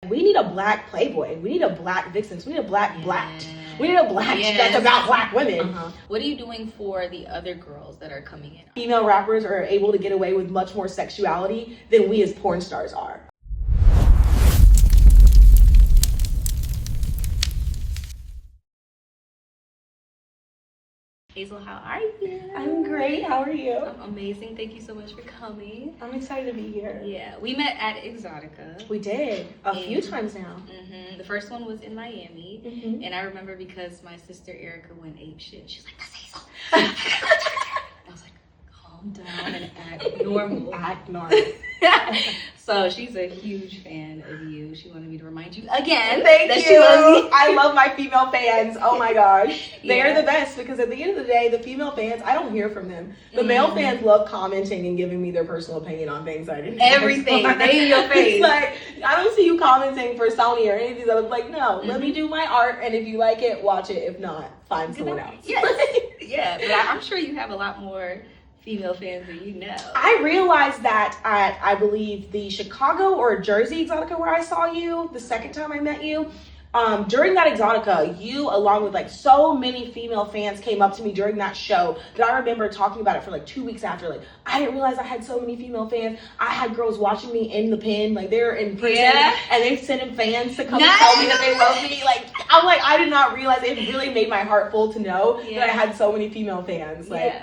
we need a black Playboy. We need a black Vixen. We need a black Blacked. We need a Black that's about black women. What are you doing for the other girls that are coming in? Female rappers are able to get away with much more sexuality than we as porn stars are. Hazel, how are you? I'm great. How are you? I'm amazing. Thank you so much for coming. I'm excited to be here. Yeah, we met at Exotica. We did a few times now. The first one was in Miami, and I remember because my sister Erica went ape shit. She's like, "That's Hazel." I was like, "Calm down and act normal." Act normal. So she's a huge fan of you. She wanted me to remind you again Thank that you. she loves you. I love my female fans. Oh my gosh. They are the best because at the end of the day, the female fans, I don't hear from them. The male fans love commenting and giving me their personal opinion on things I didn't. Everything. They in your face. It's like, I don't see you commenting for Sony or any of these other, like, no, let me do my art. And if you like it, watch it. If not, find someone else. Yes. Yeah, but I'm sure you have a lot more female fans than you know. I realized that at, I believe, the Chicago or Jersey Exotica where I saw you the second time I met you. During that Exotica, you, along with like so many female fans, came up to me during that show that I remember talking about it for like 2 weeks after. Like, I didn't realize I had so many female fans. I had girls watching me in the pen, like they're in prison, and they're sending fans to come and tell me that they love me. Like, I'm like, I did not realize. It really made my heart full to know that I had so many female fans. Like.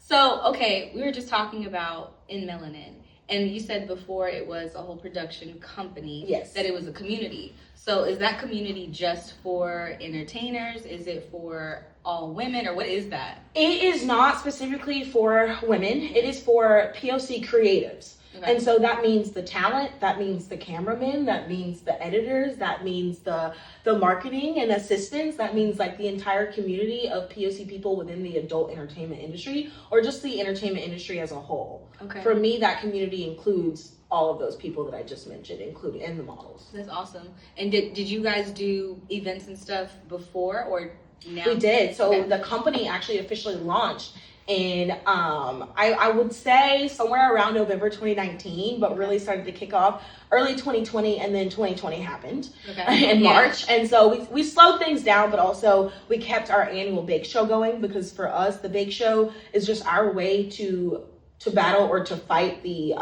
So, okay, we were just talking about In Melanin, and you said before it was a whole production company. Yes. That it was a community. So is that community just for entertainers? Is it for all women, or what is that? It is not specifically for women. It is for POC creatives. Okay. And so that means the talent, that means the cameramen, that means the editors, that means the marketing and assistants, that means like the entire community of POC people within the adult entertainment industry, or just the entertainment industry as a whole. Okay. For me, that community includes all of those people that I just mentioned, including and the models. That's awesome. And did you guys do events and stuff before, or now? We did. So the company actually officially launched in I would say somewhere around November 2019, but really started to kick off early 2020, and then 2020 happened in March. And so we slowed things down, but also we kept our annual bake show going, because for us the bake show is just our way to battle or to fight the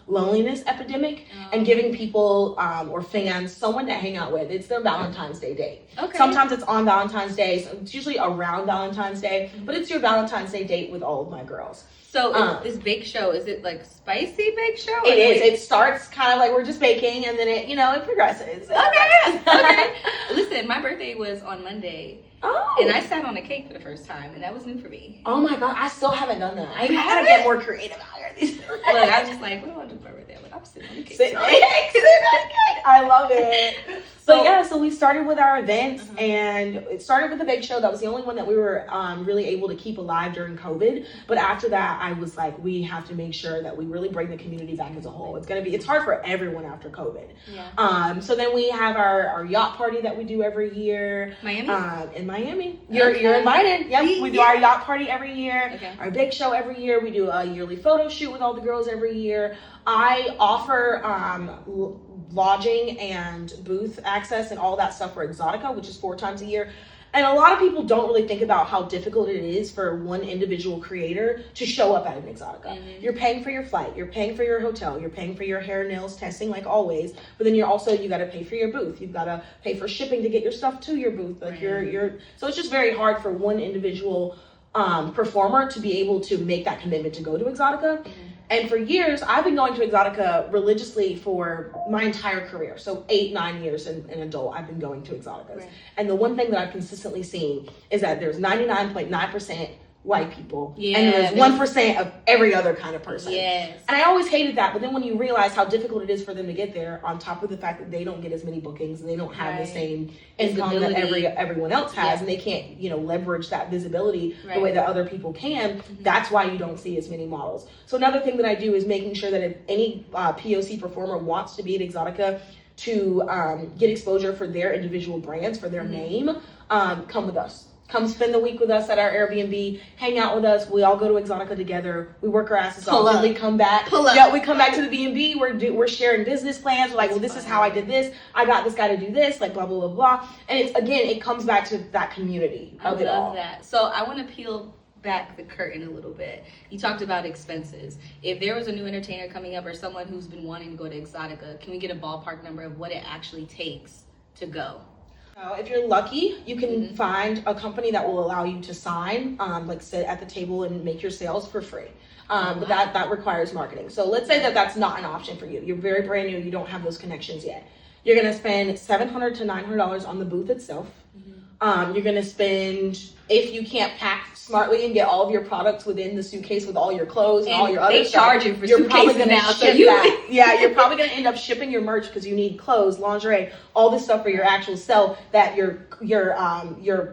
loneliness epidemic, and giving people or fans someone to hang out with. It's their Valentine's Day date. Okay. Sometimes it's on Valentine's Day, so it's usually around Valentine's Day, but it's your Valentine's Day date with all of my girls. So this bake show, is it like spicy bake show? It is. It starts kind of like we're just baking, and then it, it progresses. Okay. Listen, my birthday was on Monday. Oh. And I sat on a cake for the first time, and that was new for me. Oh my God, I still haven't done that. I gotta get more creative out here. Look, I was just like, what do I do for my birthday? I'm like, I'm sitting on a cake. Sitting on a cake. I love it. So we started with our events, and it started with the bake show. That was the only one that we were really able to keep alive during COVID. But after that, I was like, we have to make sure that we really bring the community back as a whole. It's hard for everyone after COVID. Yeah. So then we have our yacht party that we do every year. Miami? In Miami. You're invited. Yep. We do our yacht party every year. Our bake show every year. We do a yearly photo shoot with all the girls every year. I offer lodging and booth access and all that stuff for Exotica, which is 4 times a year. And a lot of people don't really think about how difficult it is for one individual creator to show up at an Exotica. You're paying for your flight, you're paying for your hotel, you're paying for your hair, nails, testing like always, but then you got to pay for your booth. You've got to pay for shipping to get your stuff to your booth. Like so it's just very hard for one individual performer to be able to make that commitment to go to Exotica. And for years, I've been going to Exotica religiously for my entire career. So 8-9 years in adult, I've been going to Exoticas. Right. And the one thing that I've consistently seen is that there's 99.9% white people, and there's 1% of every other kind of person. Yes. And I always hated that, but then when you realize how difficult it is for them to get there, on top of the fact that they don't get as many bookings, and they don't have the same income that everyone else has, and they can't, leverage that visibility the way that other people can, that's why you don't see as many models. So another thing that I do is making sure that if any POC performer wants to be at Exotica to get exposure for their individual brands, for their name, come with us. Come spend the week with us at our Airbnb, hang out with us. We all go to Exotica together. We work our asses off. Then we come back. Yeah, we come back to the B&B. We're sharing business plans. We're like, well, this is how I did this. I got this guy to do this. Like, blah, blah, blah, blah. And it's, again, it comes back to that community of it all. I love that. So I want to peel back the curtain a little bit. You talked about expenses. If there was a new entertainer coming up or someone who's been wanting to go to Exotica, can we get a ballpark number of what it actually takes to go? If you're lucky, you can find a company that will allow you to sign, like sit at the table and make your sales for free. But that requires marketing. So let's say that that's not an option for you. You're very brand new. You don't have those connections yet. You're going to spend $700 to $900 on the booth itself. You're going to spend, if you can't pack smartly and get all of your products within the suitcase with all your clothes and all your other stuff, charge you for suitcases now. So you're probably going to end up shipping your merch because you need clothes, lingerie, all this stuff for your actual sell that your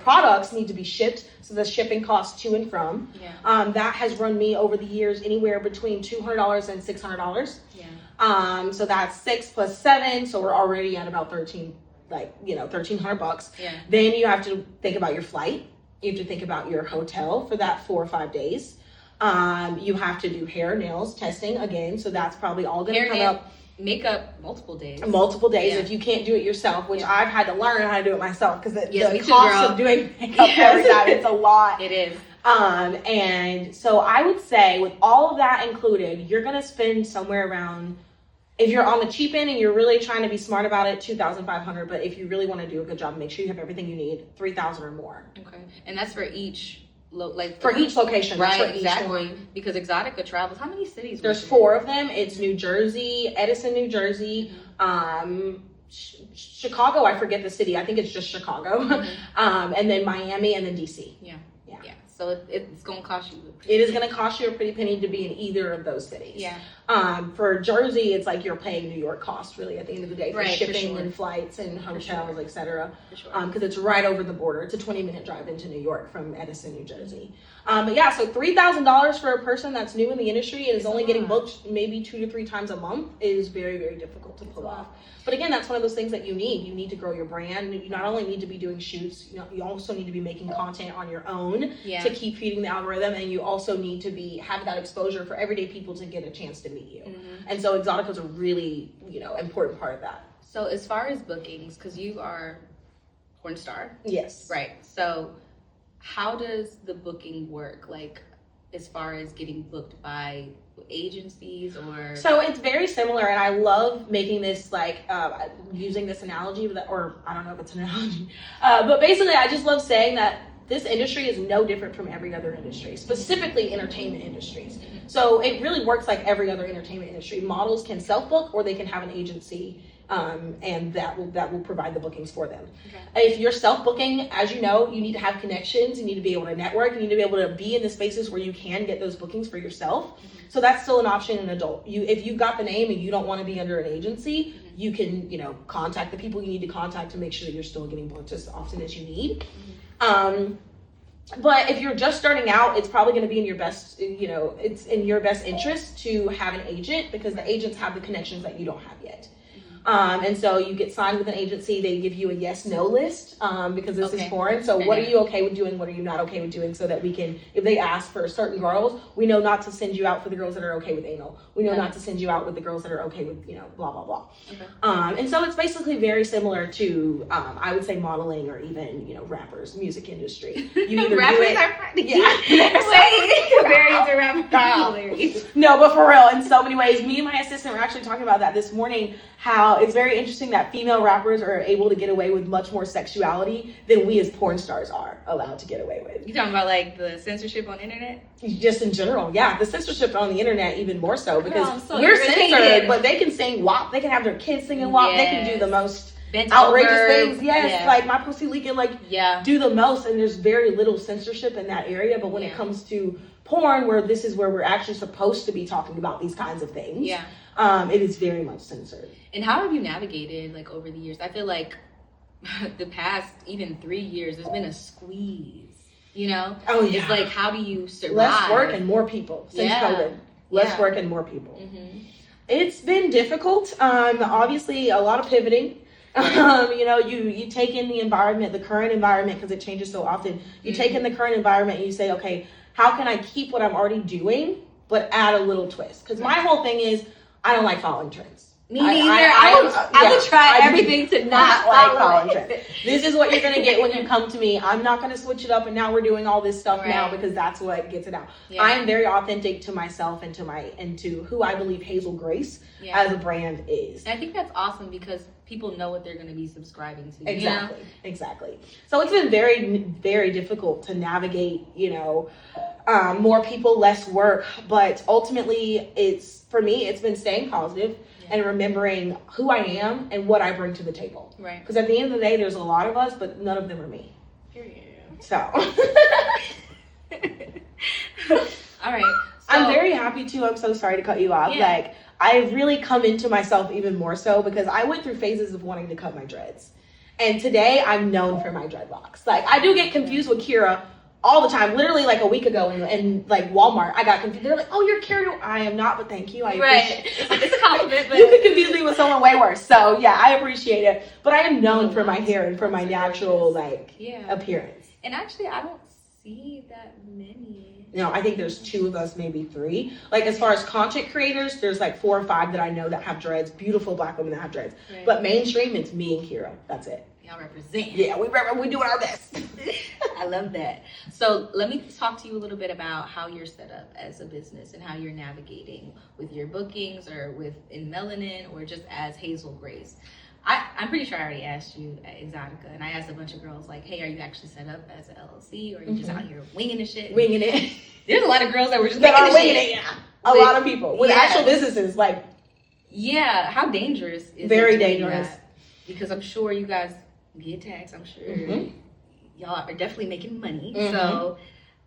products need to be shipped. So the shipping costs to and from. That has run me over the years anywhere between $200 and $600. So that's 6 plus 7. So we're already at about 13. Like, $1,300. Then you have to think about your flight. You have to think about your hotel for that 4 or 5 days. You have to do hair, nails, testing again. So that's probably all going to come up. Makeup, multiple days. If you can't do it yourself, which I've had to learn how to do it myself because the cost of doing makeup every time, it's a lot. It is. And so I would say with all of that included, you're going to spend somewhere around, if you're on the cheap end and you're really trying to be smart about it, $2,500. But if you really want to do a good job, make sure you have everything you need, $3,000 or more. Okay, and that's for each, each location, right? For exactly. Each one. Because Exotica travels. How many cities? There's 4 of them. It's New Jersey, Edison, New Jersey, Chicago. I forget the city. I think it's just Chicago, and then Miami, and then DC. Yeah. So it's going to cost you. It is going to cost you a pretty penny to be in either of those cities. For Jersey, it's like you're paying New York cost really at the end of the day for shipping and flights and hotels, etc. Because it's right over the border. It's a 20-minute drive into New York from Edison, New Jersey. But yeah, so $3,000 for a person that's new in the industry and is only getting booked maybe 2 to 3 times a month is very, very difficult to pull off. But again, that's one of those things that you need. You need to grow your brand. You not only need to be doing shoots, you also need to be making content on your own to keep feeding the algorithm, and you also need to have that exposure for everyday people to get a chance to meet you. And so Exotica is a really, important part of that. So as far as bookings, because you are porn star. Yes. Right. So how does the booking work? Like, as far as getting booked by agencies or? So it's very similar, and I love making this using this analogy, or I don't know if it's an analogy, but basically I just love saying that this industry is no different from every other industry, specifically entertainment industries. So it really works like every other entertainment industry. Models can self-book or they can have an agency, and that will provide the bookings for them. If you're self-booking, as you know, you need to have connections, you need to be able to network, you need to be able to be in the spaces where you can get those bookings for yourself. So that's still an option in adult. If you've got the name and you don't want to be under an agency, you can, contact the people you need to contact to make sure that you're still getting booked as often as you need. But if you're just starting out, it's probably going to be in your best, it's in your best interest to have an agent because the agents have the connections that you don't have yet. And so you get signed with an agency, they give you a yes/no list because this is foreign. So what are you okay with doing? What are you not okay with doing? So that we can, if they ask for certain girls, we know not to send you out for the girls that are okay with anal. We know not to send you out with the girls that are okay with, blah, blah, blah. And so it's basically very similar to, I would say modeling or even, rappers, music industry. You either rappers do it. Are funny. No, but for real, in so many ways, me and my assistant were actually talking about that this morning, how it's very interesting that female rappers are able to get away with much more sexuality than we as porn stars are allowed to get away with. You talking about like the censorship on the internet? Just in general, yeah. The censorship on the internet even more so because so we're censored, but they can sing WAP. They can have their kids singing WAP. They can do the most outrageous things. Yes, like my pussy leaking, do the most, and there's very little censorship in that area. But when it comes to porn, where this is where we're actually supposed to be talking about these kinds of things, it is very much censored. And how have you navigated over the years? I feel like the past even 3 years, there's been a squeeze. Oh yeah. It's like, how do you survive? Less work and more people since COVID. Less work and more people. It's been difficult. Obviously, a lot of pivoting. You know, you take in the environment, the current environment, because it changes so often. You take in the current environment and you say, okay, how can I keep what I'm already doing, but add a little twist? Because my whole thing is, I don't like following trends. Me neither. I would try everything to not like following trends. This is what you're going to get when you come to me. I'm not going to switch it up and now we're doing all this stuff now because that's what gets it out. I am very authentic to myself and to who I believe Hazel Grace as a brand is. And I think that's awesome because people know what they're going to be subscribing to. Exactly. You know? Exactly. So it's been very, very difficult to navigate, you know, more people, less work. But ultimately, for me, it's been staying positive and remembering who I am and what I bring to the table. Right. Because at the end of the day, there's a lot of us, but none of them are me. Period. So. All right. I'm very happy to. I'm so sorry to cut you off. Like, I've really come into myself even more so because I went through phases of wanting to cut my dreads. And today I'm known for my dreadlocks. Like, I do get confused with Kira all the time. Literally like a week ago in like Walmart, I got confused. They're like, oh, you're Kira. I am not, but thank you. I appreciate it. It's a compliment. But you could confuse me with someone way worse. So yeah, I appreciate it. But I am known for my hair and for my natural appearance. And actually, I don't see that many. No, I think there's 2 of us, maybe 3. Like, as far as content creators, there's like 4 or 5 that I know that have dreads. Beautiful black women that have dreads. Right. But mainstream, it's me and Kira. That's it. Y'all represent. Yeah, we doing our best. I love that. So let me talk to you a little bit about how you're set up as a business and how you're navigating with your bookings or with In Melanin or just as Hazel Grace. I'm pretty sure I already asked you at Exotica, and I asked a bunch of girls, like, hey, are you actually set up as an LLC, or are you just out here winging the shit? Winging it. There's a lot of girls that were just winging it. Yeah. A lot of people with actual businesses, like. Yeah. How dangerous is it? Very dangerous. Because I'm sure you guys get taxed. I'm sure y'all are definitely making money. So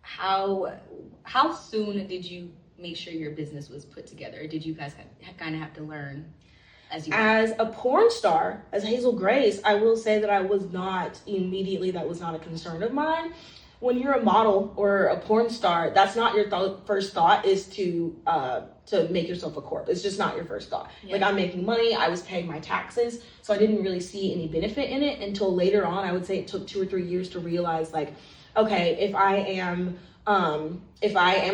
how soon did you make sure your business was put together? Or did you guys kind of have to learn? As a porn star, as Hazel Grace, I will say that I was not immediately, that was not a concern of mine. When you're a model or a porn star, that's not your first thought is to make yourself a corp. It's just not your first thought. Like, I'm making money, I was paying my taxes, so I didn't really see any benefit in it until later on. I would say it took 2 or 3 years to realize, like, okay, if I am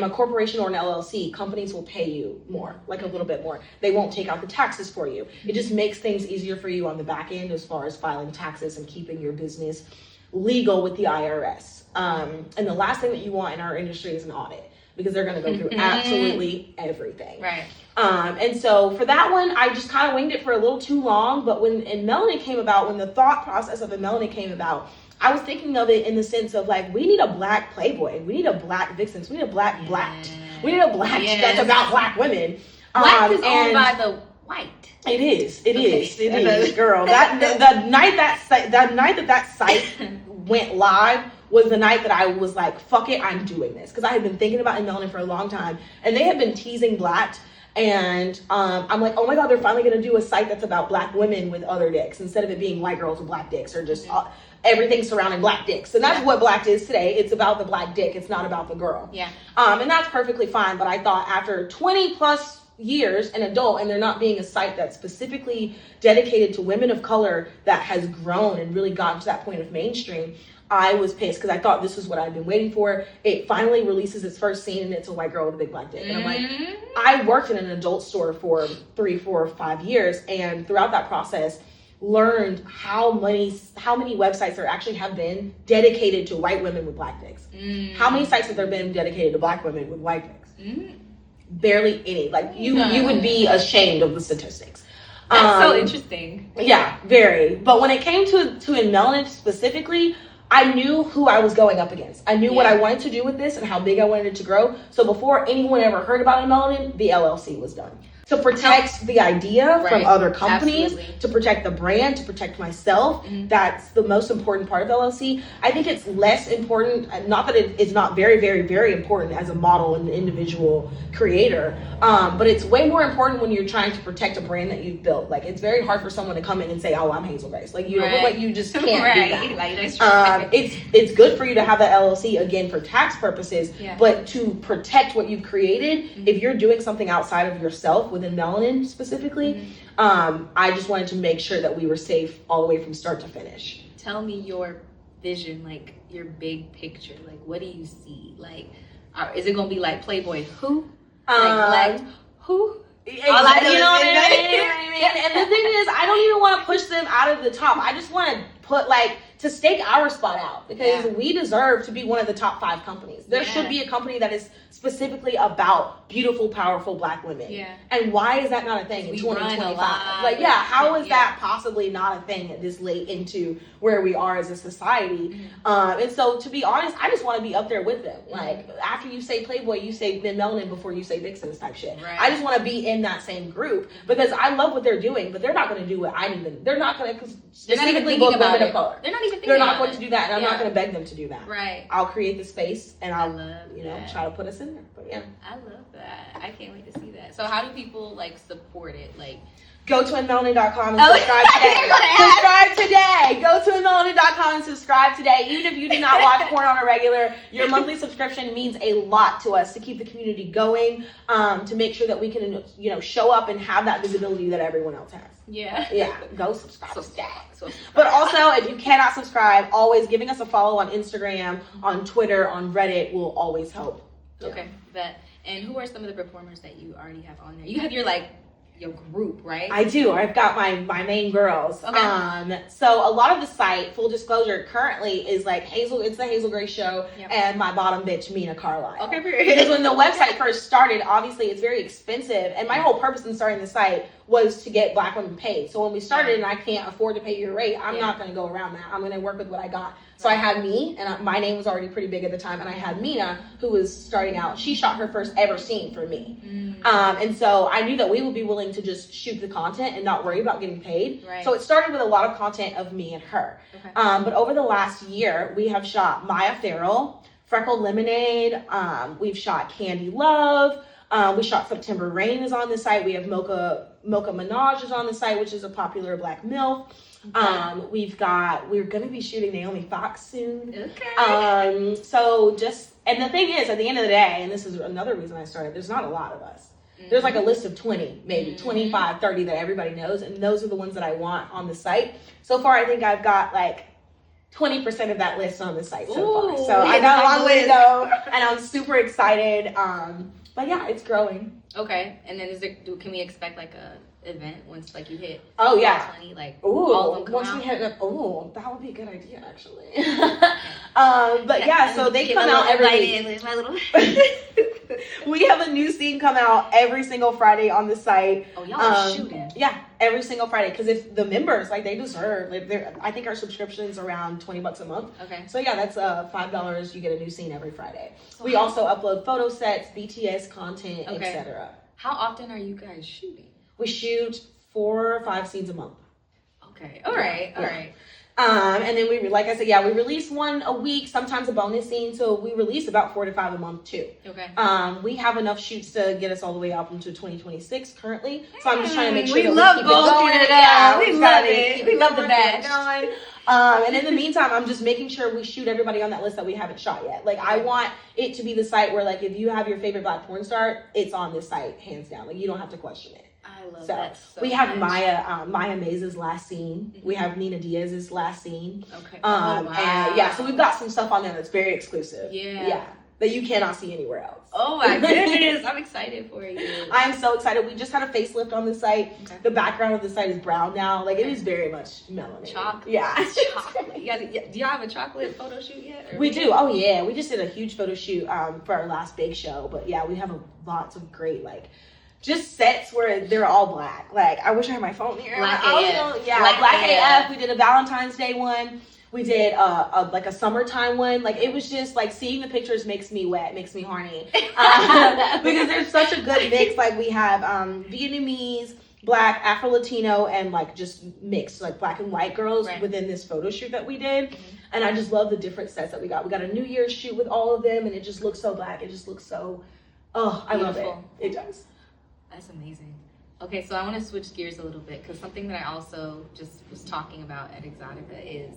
a corporation or an LLC, companies will pay you more, like a little bit more. They won't take out the taxes for you. It just makes things easier for you on the back end as far as filing taxes and keeping your business legal with the IRS. And the last thing that you want in our industry is an audit, because they're going to go through absolutely everything. Right. And so for that one, I just kind of winged it for a little too long. But when In Melanin came about, when the thought process of In Melanin came about, I was thinking of it in the sense of, like, we need a black Playboy. We need a black Vixen. We need a black Blacked. We need a Black that's about black women. Black is owned by the white. It is, girl. The night that site went live was the night that I was like, fuck it, I'm doing this. Because I had been thinking about In Melanin for a long time, and they had been teasing Blacked. And I'm like, oh my God, they're finally going to do a site that's about black women with other dicks instead of it being white girls with black dicks, or just everything surrounding black dicks. And that's what Blacked is today. It's about the black dick. It's not about the girl. Yeah. And that's perfectly fine. But I thought after 20 plus years an adult, and there not being a site that's specifically dedicated to women of color that has grown and really gotten to that point of mainstream, I was pissed because I thought this was what I'd been waiting for. It finally releases its first scene and it's a white girl with a big black dick. And I'm like, I worked in an adult store for 3, 4, 5 years, and throughout that process learned how many websites there actually have been dedicated to white women with black dicks. How many sites have there been dedicated to black women with white dicks? Barely any. Like, you would be ashamed of the statistics. That's so interesting. Yeah, very. But when it came to In Melanin specifically, I knew who I was going up against. I knew what I wanted to do with this and how big I wanted it to grow. So before anyone ever heard about In Melanin, the LLC was done. To protect the idea from other companies, to protect the brand, to protect myself. That's the most important part of LLC. I think it's less important, not that it is not very, very, very important as a model and individual creator, but it's way more important when you're trying to protect a brand that you've built. Like, it's very hard for someone to come in and say, oh, I'm Hazel Grace. Like, you know, like, you just can't do that. It's good for you to have that LLC, again, for tax purposes, but to protect what you've created, if you're doing something outside of yourself, with In Melanin specifically. I just wanted to make sure that we were safe all the way from start to finish. Tell me your vision, like your big picture. Like, what do you see? Like, is it gonna be like Playboy who? Like Black who? Exactly. You know what I mean? And the thing is, I don't even want to push them out of the top. I just want to put to stake our spot out, because we deserve to be one of the top 5 companies. There should be a company that is specifically about beautiful, powerful Black women. Yeah. And why is that not a thing in 2025? Like, how is that possibly not a thing at this late into where we are as a society? And so, to be honest, I just want to be up there with them. Like, after you say Playboy, you say In Melanin before you say Vixens type shit. Right. I just want to be in that same group, because I love what they're doing, but they're not going to do what I need. They're not going to specifically book women of color. They're not even thinking They're not going to do that, and I'm not going to beg them to do that. Right. I'll create the space, and I'll try to put us in there. But I love that. I can't wait to see that. So how do people support it? Like, go to InMelanin.com and subscribe today. Subscribe today. Go to InMelanin.com and subscribe today. Even if you do not watch porn on a regular, your monthly subscription means a lot to us to keep the community going, to make sure that we can, show up and have that visibility that everyone else has. Yeah. Go subscribe today. But also, if you cannot subscribe, always giving us a follow on Instagram, on Twitter, on Reddit will always help. Okay, bet. And who are some of the performers that you already have on there? You have your group, right? I do. I've got my main girls. Okay. So a lot of the site, full disclosure, currently is it's the Hazel Grace show and my bottom bitch, Mina Carlisle. Okay, because when the website first started, obviously it's very expensive, and my whole purpose in starting the site was to get Black women paid. So when we started and I can't afford to pay your rate, I'm not going to go around that. I'm going to work with what I got. So I had me, and my name was already pretty big at the time, and I had Mina, who was starting out. She shot her first ever scene for me. And so I knew that we would be willing to just shoot the content and not worry about getting paid. Right. So it started with a lot of content of me and her. Okay. But over the last year, we have shot Maya Farrell, Freckle Lemonade, we've shot Candy Love, we shot September Rain is on the site, we have Mocha Minaj is on the site, which is a popular Black MILF. We're going to be shooting Naomi Fox soon. Okay. And the thing is, at the end of the day, and this is another reason I started, there's not a lot of us. There's a list of 20, maybe 25, 30 that everybody knows, and those are the ones that I want on the site. So far, I think I've got 20% of that list on the site so far. So I got a long way to go, and I'm super excited. But yeah, it's growing. Okay, and then can we expect a event once you hit 20, all of them come out? We hit that would be a good idea actually. But yeah, so they come out every week. We have a new scene come out every single Friday on the site. Oh, y'all are shooting. Yeah, every single Friday, because if the members they deserve, I think our subscription's around $20 a month. Okay. So yeah, that's $5. You get a new scene every Friday. We also upload photo sets, BTS content, etc. How often are you guys shooting? We shoot 4 or 5 scenes a month. Okay. All right. And then we release one a week, sometimes a bonus scene. So we release about 4 to 5 a month too. Okay. We have enough shoots to get us all the way up into 2026 currently. So I'm just trying to make sure we love keep it going. We love it. We love the batch. And in the meantime, I'm just making sure we shoot everybody on that list that we haven't shot yet. I want it to be the site where if you have your favorite Black porn star, it's on this site hands down. You don't have to question it. I love that so we have much. Maya Maze's last scene. We have Nina Diaz's last scene. Okay. And so we've got some stuff on there that's very exclusive. Yeah. That you cannot see anywhere else. Oh my goodness, I'm excited for you. I'm so excited. We just had a facelift on the site. Okay. The background of the site is brown now. It is very much melanin. Chocolate. Yeah. Chocolate. Do y'all have a chocolate photo shoot yet? We do. Oh yeah. We just did a huge photo shoot for our last big show. But yeah, we have lots of great just sets where they're all Black. I wish I had my phone here. Black AF. Black AF. We did a Valentine's Day one. We did a summertime one. It was just seeing the pictures makes me wet, makes me horny. Because there's such a good mix. We have Vietnamese, Black, Afro-Latino, and just mixed Black and white girls within this photo shoot that we did. Mm-hmm. And I just love the different sets that we got. We got a New Year's shoot with all of them, and it just looks so Black. It just looks so, I love it. It does. That's amazing. Okay, so I want to switch gears a little bit, because something that I also just was talking about at Exotica is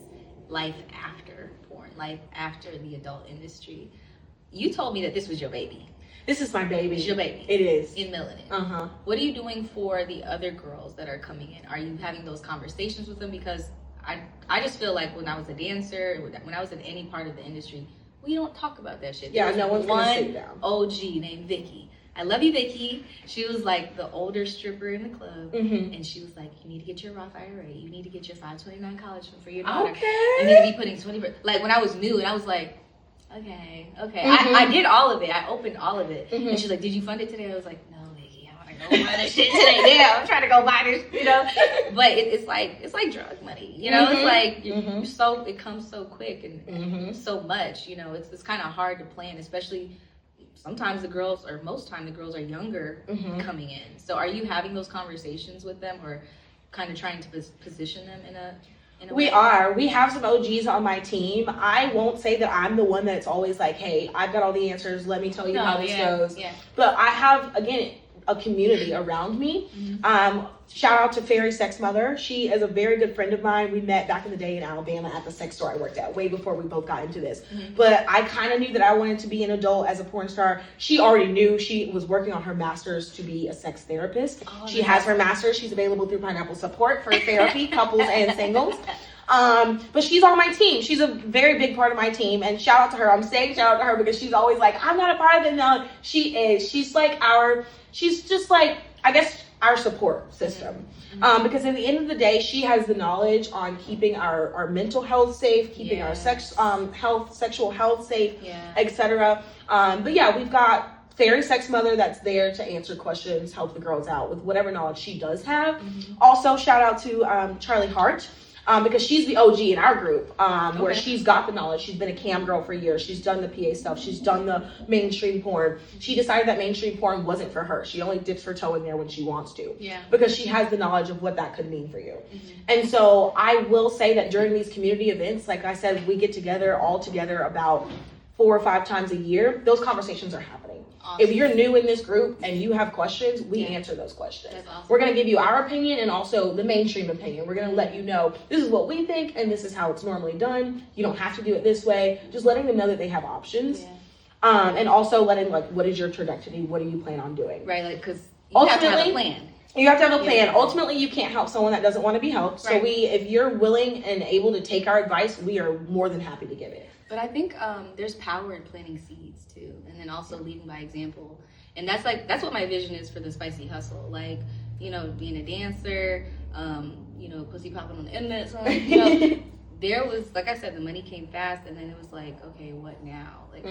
life after porn, life after the adult industry. You told me that this was your baby. This is my baby. It's your baby. It is. In Melanin. Uh-huh. What are you doing for the other girls that are coming in? Are you having those conversations with them? Because I just feel like when I was a dancer, when I was in any part of the industry, we don't talk about that shit. Yeah, no one's gonna sit down. OG named Vicky. I love you, Vicky. She was like the older stripper in the club, and she was like, "You need to get your Roth IRA. You need to get your 529 college fund for your daughter. Okay. You need to be putting 20." Like when I was new, and I was like, "Okay." I did all of it. I opened all of it, and she's like, "Did you fund it today?" I was like, "No, Vicky. I want to go buy this shit today. Yeah, I'm trying to go buy this, you know." But it's like drug money, you know. It's like it comes so quick and so much, you know. It's kind of hard to plan, especially. Sometimes the girls, or most time the girls are younger coming in. So are you having those conversations with them or kind of trying to position them in a We way? are. We have some OGs on my team. I won't say that I'm the one that's always like, hey, I've got all the answers. Let me tell you how this goes. Yeah. But I have, again, a community around me. Shout out to Fairy Sex Mother. She is a very good friend of mine. We met back in the day in Alabama at the sex store I worked at, way before we both got into this. But I kind of knew that I wanted to be an adult as a porn star. She already knew. She was working on her master's to be a sex therapist. She has her master's. She's available through Pineapple Support for therapy, couples and singles. But she's on my team. She's a very big part of my team, and shout out to her. I'm saying shout out to her because she's always like, I'm not a part of it. No, she is. She's just like, I guess, our support system. Because at the end of the day, she has the knowledge on keeping our mental health safe, keeping our sexual health safe, etc. But yeah, we've got Fairy Sex Mother that's there to answer questions, help the girls out with whatever knowledge she does have. Also, shout out to Charlie Hart. Because she's the OG in our group, where she's got the knowledge. She's been a cam girl for years. She's done the PA stuff. She's done the mainstream porn. She decided that mainstream porn wasn't for her. She only dips her toe in there when she wants to. Yeah. Because she has the knowledge of what that could mean for you. And so I will say that during these community events, like I said, we get together all together about 4 or 5 times a year. Those conversations are happening. Awesome. If you're new in this group and you have questions, we answer those questions. That's awesome. We're going to give you our opinion and also the mainstream opinion. We're going to let you know this is what we think and this is how it's normally done. You don't have to do it this way. Just letting them know that they have options. And also letting, like, what is your trajectory? What do you plan on doing? Right, like, because you have to have a plan. You have to have a plan. Ultimately, you can't help someone that doesn't want to be helped. So if you're willing and able to take our advice, we are more than happy to give it. But I think there's power in planting seeds too, and then also leading by example. And that's what my vision is for the Spicy Hustle. Like, you know, being a dancer, you know, pussy popping on the internet. So, you know, there was, like I said, the money came fast, and then it was like, okay, what now? Like,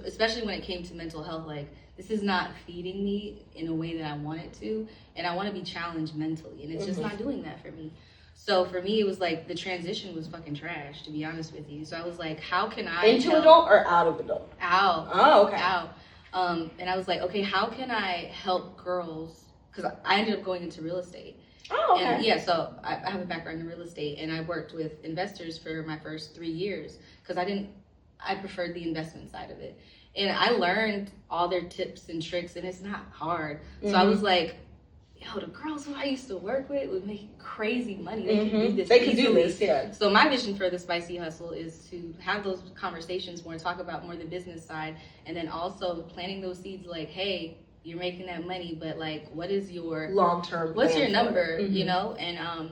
especially when it came to mental health, like, this is not feeding me in a way that I want it to, and I want to be challenged mentally, and it's just not doing that for me. So for me, it was like the transition was fucking trash, to be honest with you. So I was like, how can I into adult or out of adult? Out. Oh, okay. Out. And I was like, okay, how can I help girls? Because I ended up going into real estate. Oh, okay. And yeah, so I have a background in real estate, and I worked with investors for my first 3 years because I preferred the investment side of it. And I learned all their tips and tricks, and it's not hard. So I was like, yo, the girls who I used to work with would make crazy money. They can do this. They can do this, yeah. So my vision for the Spicy Hustle is to have those conversations more, talk about more the business side, and then also planting those seeds like, hey, you're making that money, but like, what is your long-term? What's your number? You know, and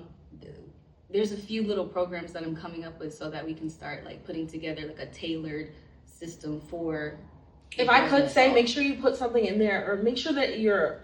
there's a few little programs that I'm coming up with so that we can start like putting together like a tailored system for. If I could say, make sure you put something in there, or make sure that you're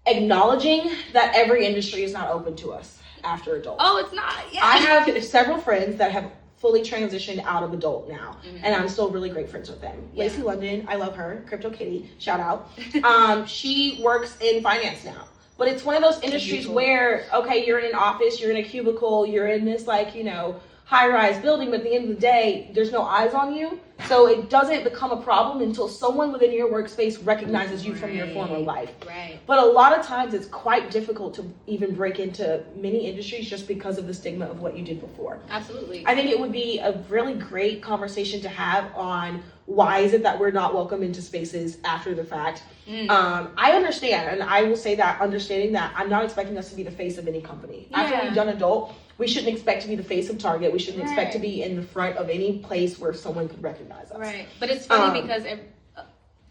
acknowledging that every industry is not open to us after adult. Oh, it's not. Yeah. I have several friends that have fully transitioned out of adult now, and I'm still really great friends with them. Lacey London, I love her. Crypto Kitty, shout out. She works in finance now, but it's one of those industries where, okay, you're in an office, you're in a cubicle, you're in this, like, you know, high-rise building, but at the end of the day, there's no eyes on you. So it doesn't become a problem until someone within your workspace recognizes you from your former life. Right. But a lot of times it's quite difficult to even break into many industries just because of the stigma of what you did before. Absolutely. I think it would be a really great conversation to have on why is it that we're not welcome into spaces after the fact. I understand, and I will say that, understanding that I'm not expecting us to be the face of any company. After we've done adult, we shouldn't expect to be the face of Target. We shouldn't expect to be in the front of any place where someone could recognize us. Right. But it's funny because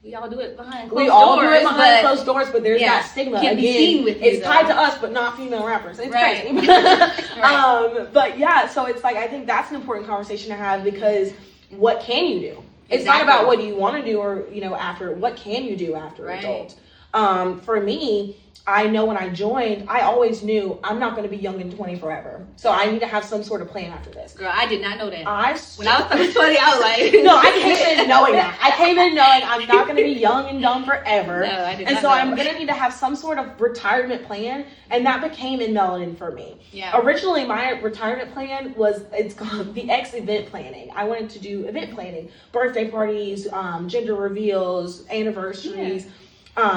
we all do it behind closed We all doors, do it behind closed doors, but there's yeah, that stigma. can't be seen with you, it's tied though. to us, but not female rappers. It's Right. crazy. Right. But yeah, so it's like, I think that's an important conversation to have, because what can you do? It's Exactly. not about what you want to do or, you know, after, what can you do after Right. adult? For me, I know when I joined, I always knew I'm not going to be young and 20 forever. So I need to have some sort of plan after this. Girl, I did not know that. When I was 20, I was like... No, I came in knowing that. I came in knowing I'm not going to be young and dumb forever. No, I did and not so know. I'm going to need to have some sort of retirement plan. And that became In Melanin for me. Yeah. Originally, my retirement plan was, it's called the X event planning. I wanted to do event planning, birthday parties, gender reveals, anniversaries. Yeah.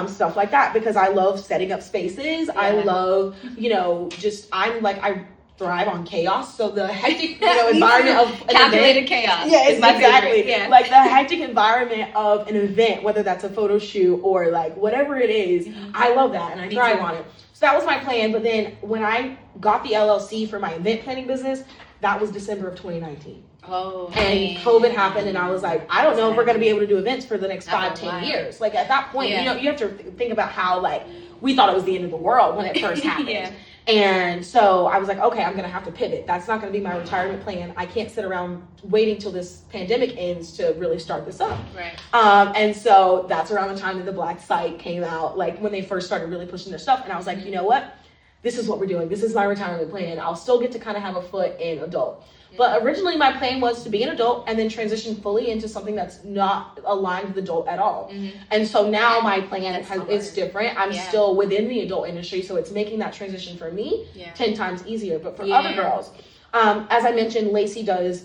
Stuff like that, because I love setting up spaces. Yeah. I love, you know, I thrive on chaos. So the hectic, you know, environment of an calculated event, chaos. yeah, is my exactly. favorite. Yeah. Like the hectic environment of an event, whether that's a photo shoot or like whatever it is, I love that and I thrive on it. So that was my plan. But then when I got the LLC for my event planning business, that was December of 2019. Oh, And COVID happened, and I was like, I don't know if we're going to be able to do events for the next 5-10 years. Like at that point, Yeah. you know, you have to think about how like we thought it was the end of the world when it first happened. Yeah. And so I was like, okay, I'm going to have to pivot. That's not going to be my retirement plan. I can't sit around waiting till this pandemic ends to really start this up. Right. And so that's around the time that the Black site came out, like when they first started really pushing their stuff. And I was like, you know what? This is what we're doing. This is my retirement plan. I'll still get to kind of have a foot in adult. But originally my plan was to be an adult and then transition fully into something that's not aligned with adult at all. And so now my plan is different. I'm still within the adult industry, so it's making that transition for me 10 times easier. But for other girls, as I mentioned, Lacey does,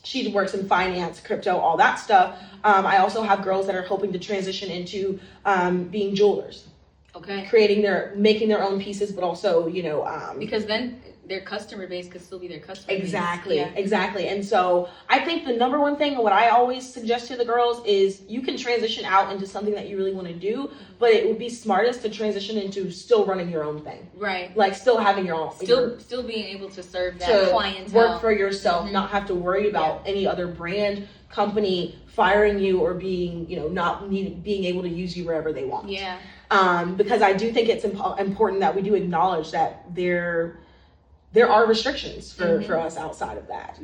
she works in finance, crypto, all that stuff. I also have girls that are hoping to transition into being jewelers. Okay. Making their own pieces, but also, you know, because then their customer base could still be their customer exactly base. Exactly. And so I think the number one thing, what I always suggest to the girls, is you can transition out into something that you really want to do, but it would be smartest to transition into still running your own thing, right? Like still having your own, still being able to serve that clientele, work for yourself, not have to worry about any other brand company firing you or being, you know, not being able to use you wherever they want. Because I do think it's important that we do acknowledge that there are restrictions for us outside of that.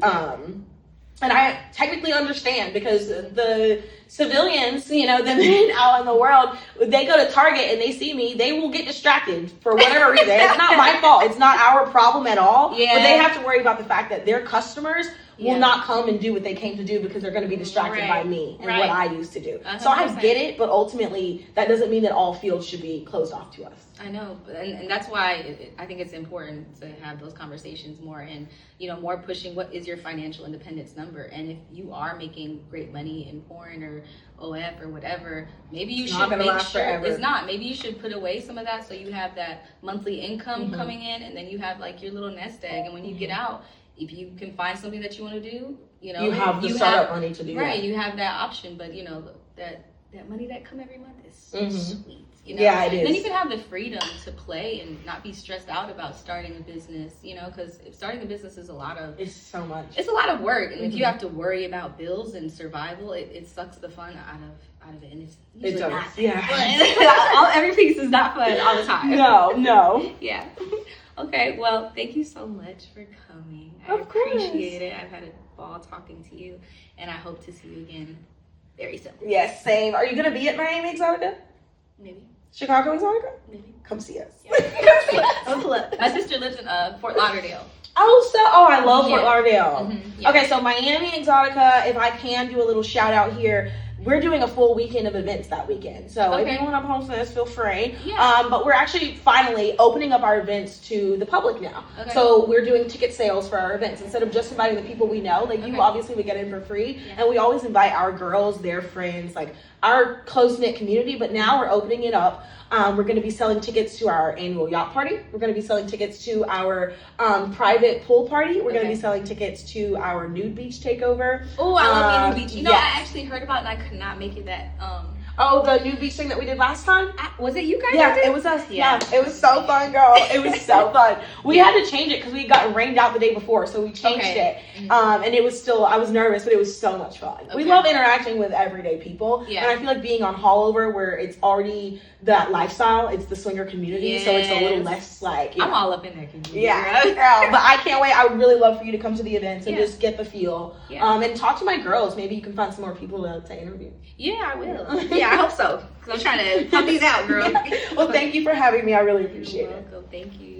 And I technically understand, because the civilians, you know, the men out in the world, they go to Target and they see me, they will get distracted for whatever reason. It's not my fault. It's not our problem at all. But they have to worry about the fact that their customers will not come and do what they came to do, because they're going to be distracted by me and what I used to do. 100%. So I get it, but ultimately that doesn't mean that all fields should be closed off to us. I know, and that's why I think it's important to have those conversations more, and, you know, more pushing what is your financial independence number. And if you are making great money in porn or OF or whatever, maybe you should make sure it's not. Maybe you should put away some of that so you have that monthly income coming in, and then you have like your little nest egg. And when you get out, if you can find something that you want to do, you know, you have the startup money to do that. Right, you have that option. But you know, that money that come every month is so sweet. You know? Yeah, it is. Then you can have the freedom to play and not be stressed out about starting a business, you know, because starting a business is it's so much. It's a lot of work. And if you have to worry about bills and survival, it sucks the fun out of it. And it's usually not fun. Every piece is not fun all the time. No. Yeah. Okay, well, thank you so much for coming. I appreciate it. I've had a ball talking to you, and I hope to see you again very soon. Yes, same. Are you going to be at Miami Exotica? Maybe. Chicago Exotica? Maybe. Come see us. Yeah. Come pull up. My sister lives in Fort Lauderdale. I love Fort Lauderdale. Yeah. Okay, so Miami Exotica, if I can do a little shout out here, we're doing a full weekend of events that weekend. So if you want to post this, feel free. Yeah. But we're actually finally opening up our events to the public now. Okay. So we're doing ticket sales for our events. Instead of just inviting the people we know, like you obviously would get in for free. Yeah. And we always invite our girls, their friends, like our close-knit community. But now we're opening it up. We're going to be selling tickets to our annual yacht party. We're going to be selling tickets to our private pool party. We're going to be selling tickets to our nude beach takeover. Oh, I love nude beach. You know, I actually heard about it and I could not make it that. Oh, the new beach thing that we did last time? Was it you guys? Yeah, it was us. Yeah. It was so fun, girl. It was so fun. We had to change it because we got rained out the day before, so we changed it. And it was still, I was nervous, but it was so much fun. We love interacting with everyday people. Yeah. And I feel like being on Hallover, where it's already that lifestyle, it's the swinger community, so it's a little less like, I'm all up in that community. Yeah, girl. But I can't wait. I would really love for you to come to the events and just get the feel. And talk to my girls. Maybe you can find some more people to interview. Yeah, I will. Yeah, I hope so. Because I'm trying to pump these out, girl. Well, thank you for having me. I really appreciate it. You're welcome. Thank you.